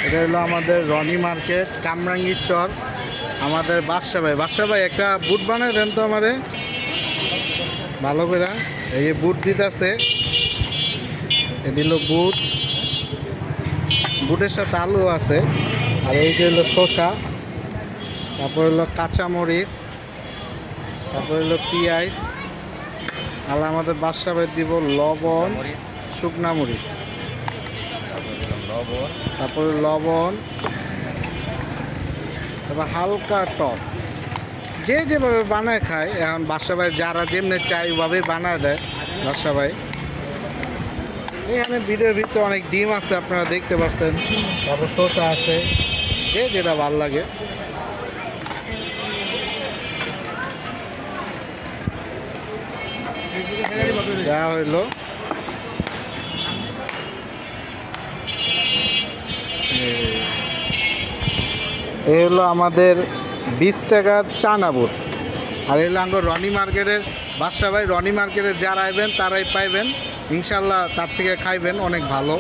এটা হলো আমাদের রনি মার্কেট, কামরাঙ্গীর চর। আমাদের বাদশা ভাই একটা বুট বানায় দেন তো আমারে ভালো করে। এই যে বুট দিতেছে, এ দিল বুট, বুটের সাথে আলু আছে। আর এই যে হলো শসা, তারপর হলো কাঁচামরিচ, তারপর হলো পেঁয়াজ। আর আমাদের বাদশা ভাই দিব লবণ, শুকনা মরিচ, তারপরে লবণ, তারপর হালকা টক। যে যেভাবে বানায় খায়, এখন বাদশা ভাই যারা যেমনি চাই ওভাবেই বানায় দেয় বাদশা ভাই। এখানে ভিডিওর ভিতরে অনেক ডিম আছে, আপনারা দেখতে পাচ্ছেন। তারপর শসা আছে, যে যেটা ভাল লাগে। দেওয়া হইলো। এই হলো আমাদের 20 টাকার চানা বুট। আর এগুলো আঙ্গ রনি মার্কেটের বাদশা ভাই, রনি মার্কেটে যারা আইবেন তারাই পাইবেন ইনশাল্লাহ, তার থেকে খাইবেন অনেক ভালো।